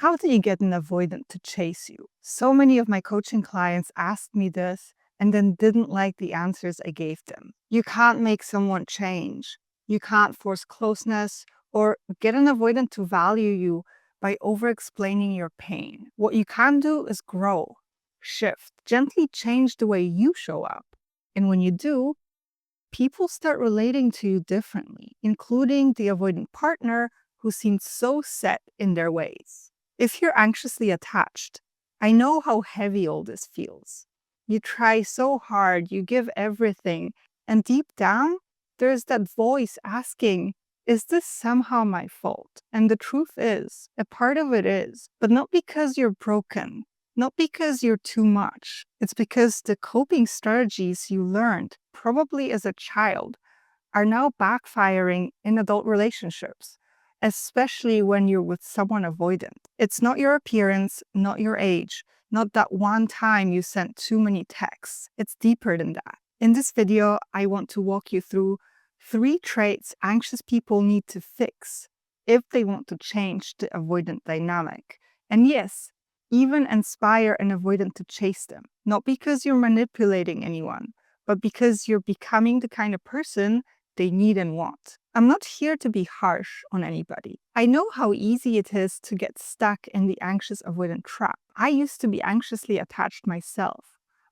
How do you get an avoidant to chase you? So many of my coaching clients asked me this and then didn't like the answers I gave them. You can't make someone change. You can't force closeness or get an avoidant to value you by over-explaining your pain. What you can do is grow, shift, gently change the way you show up. And when you do, people start relating to you differently, including the avoidant partner who seems so set in their ways. If you're anxiously attached, I know how heavy all this feels. You try so hard, you give everything, and deep down, there's that voice asking, is this somehow my fault? And the truth is, a part of it is, but not because you're broken, not because you're too much. It's because the coping strategies you learned, probably as a child, are now backfiring in adult relationships, especially when you're with someone avoidant. It's not your appearance, not your age, not that one time you sent too many texts. It's deeper than that. In this video, I want to walk you through 3 traits anxious people need to fix if they want to change the avoidant dynamic. And yes, even inspire an avoidant to chase them. Not because you're manipulating anyone, but because you're becoming the kind of person they need and want. I'm not here to be harsh on anybody. I know how easy it is to get stuck in the anxious avoidant trap. I used to be anxiously attached myself.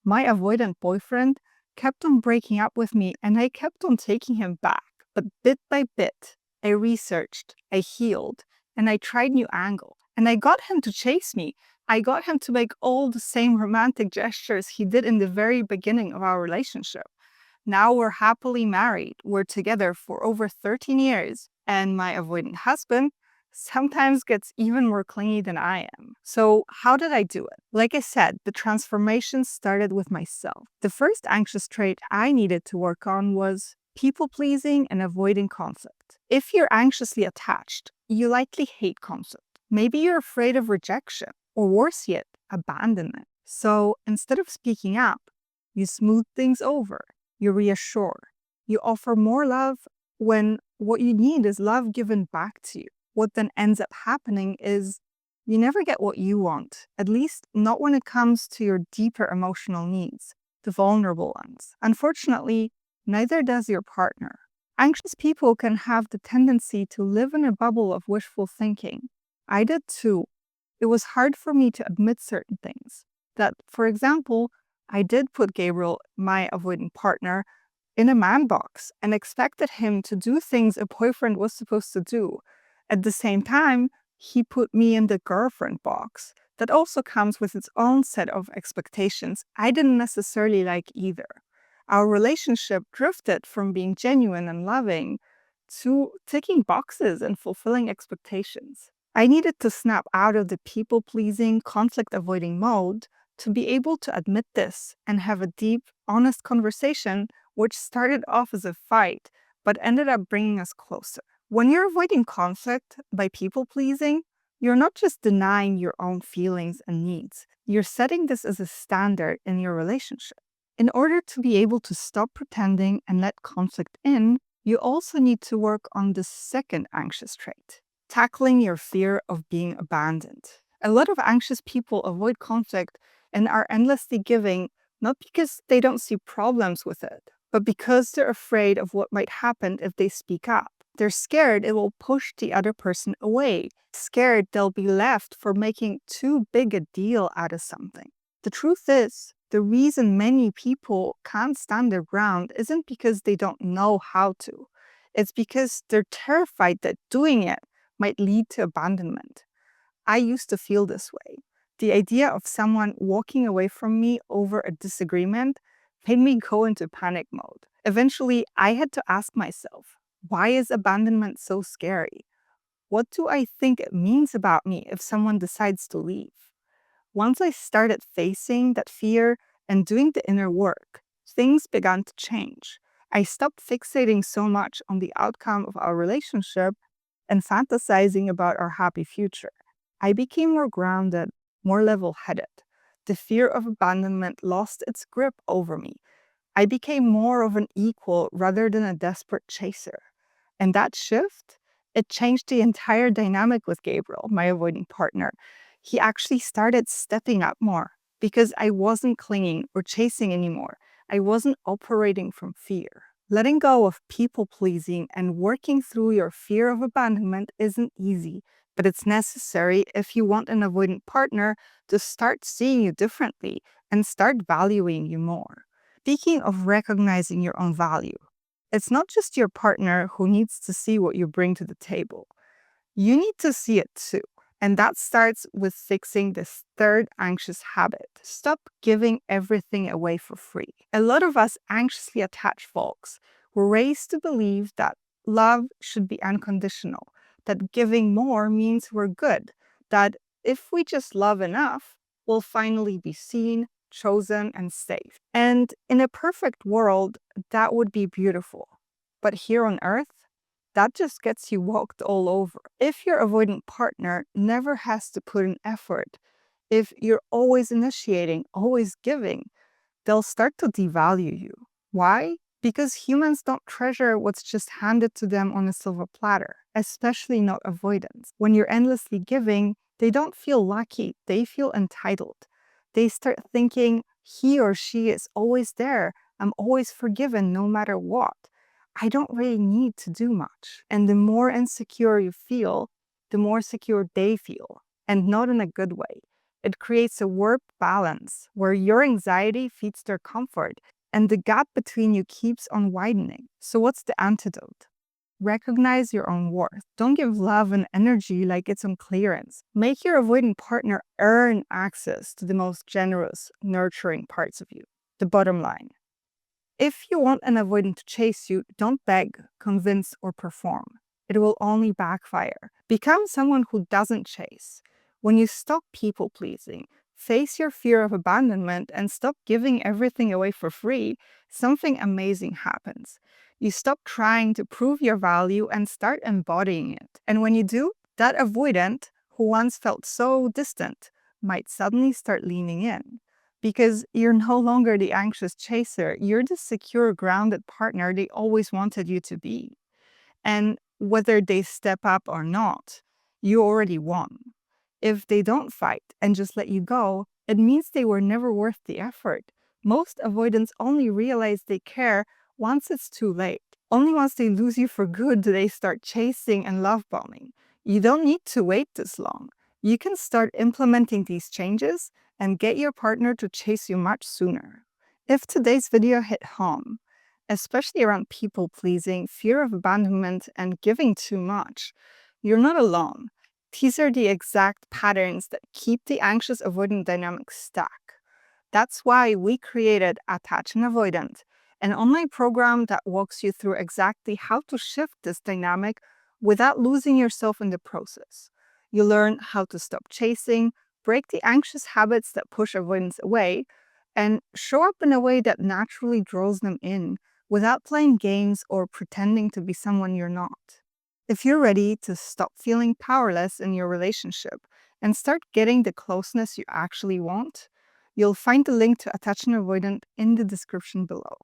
My avoidant boyfriend kept on breaking up with me and I kept on taking him back. But bit by bit, I researched, I healed, and I tried new angles. And I got him to chase me. I got him to make all the same romantic gestures he did in the very beginning of our relationship. Now we're happily married. We're together for over 13 years. And my avoidant husband sometimes gets even more clingy than I am. So how did I do it? Like I said, the transformation started with myself. The first anxious trait I needed to work on was people-pleasing and avoiding conflict. If you're anxiously attached, you likely hate conflict. Maybe you're afraid of rejection, or worse yet, abandonment. So instead of speaking up, you smooth things over. You reassure. You offer more love when what you need is love given back to you. What then ends up happening is you never get what you want, at least not when it comes to your deeper emotional needs, the vulnerable ones. Unfortunately, neither does your partner. Anxious people can have the tendency to live in a bubble of wishful thinking. I did too. It was hard for me to admit certain things. That, for example, I did put Gabriel, my avoidant partner, in a man box and expected him to do things a boyfriend was supposed to do. At the same time, he put me in the girlfriend box. That also comes with its own set of expectations I didn't necessarily like either. Our relationship drifted from being genuine and loving to ticking boxes and fulfilling expectations. I needed to snap out of the people-pleasing, conflict-avoiding mode to be able to admit this and have a deep, honest conversation, which started off as a fight, but ended up bringing us closer. When you're avoiding conflict by people-pleasing, you're not just denying your own feelings and needs. You're setting this as a standard in your relationship. In order to be able to stop pretending and let conflict in, you also need to work on the second anxious trait, tackling your fear of being abandoned. A lot of anxious people avoid conflict and are endlessly giving, not because they don't see problems with it, but because they're afraid of what might happen if they speak up. They're scared it will push the other person away, scared they'll be left for making too big a deal out of something. The truth is, the reason many people can't stand their ground isn't because they don't know how to. It's because they're terrified that doing it might lead to abandonment. I used to feel this way. The idea of someone walking away from me over a disagreement made me go into panic mode. Eventually, I had to ask myself, why is abandonment so scary? What do I think it means about me if someone decides to leave? Once I started facing that fear and doing the inner work, things began to change. I stopped fixating so much on the outcome of our relationship and fantasizing about our happy future. I became more grounded, more level-headed. The fear of abandonment lost its grip over me. I became more of an equal rather than a desperate chaser. And that shift, It changed the entire dynamic with Gabriel, my avoidant partner. He actually started stepping up more because I wasn't clinging or chasing anymore. I wasn't operating from fear. Letting go of people pleasing and working through your fear of abandonment isn't easy, but it's necessary if you want an avoidant partner to start seeing you differently and start valuing you more. Speaking of recognizing your own value, it's not just your partner who needs to see what you bring to the table. You need to see it too. And that starts with fixing this third anxious habit. Stop giving everything away for free. A lot of us anxiously attached folks were raised to believe that love should be unconditional, that giving more means we're good, that if we just love enough, we'll finally be seen, chosen, and safe. And in a perfect world, that would be beautiful. But here on earth, that just gets you walked all over. If your avoidant partner never has to put in effort, if you're always initiating, always giving, they'll start to devalue you. Why? Because humans don't treasure what's just handed to them on a silver platter, especially not avoidance. When you're endlessly giving, they don't feel lucky, they feel entitled. They start thinking, he or she is always there, I'm always forgiven no matter what. I don't really need to do much. And the more insecure you feel, the more secure they feel, and not in a good way. It creates a warped balance where your anxiety feeds their comfort and the gap between you keeps on widening. So what's the antidote? Recognize your own worth. Don't give love and energy like it's on clearance. Make your avoidant partner earn access to the most generous, nurturing parts of you. The bottom line. If you want an avoidant to chase you, don't beg, convince, or perform. It will only backfire. Become someone who doesn't chase. When you stop people-pleasing, face your fear of abandonment, and stop giving everything away for free, something amazing happens. You stop trying to prove your value and start embodying it. And when you do, that avoidant, who once felt so distant, might suddenly start leaning in. Because you're no longer the anxious chaser, you're the secure, grounded partner they always wanted you to be. And whether they step up or not, you already won. If they don't fight and just let you go, it means they were never worth the effort. Most avoidants only realize they care once it's too late. Only once they lose you for good do they start chasing and love bombing. You don't need to wait this long. You can start implementing these changes and get your partner to chase you much sooner. If today's video hit home, especially around people-pleasing, fear of abandonment, and giving too much, you're not alone. These are the exact patterns that keep the anxious avoidant dynamic stuck. That's why we created Attach and Avoidant, an online program that walks you through exactly how to shift this dynamic without losing yourself in the process. You learn how to stop chasing, break the anxious habits that push avoidance away, and show up in a way that naturally draws them in without playing games or pretending to be someone you're not. If you're ready to stop feeling powerless in your relationship and start getting the closeness you actually want, you'll find the link to Attach and Avoidant in the description below.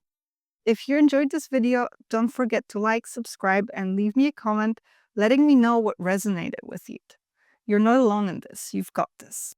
If you enjoyed this video, don't forget to like, subscribe, and leave me a comment letting me know what resonated with you. You're not alone in this. You've got this.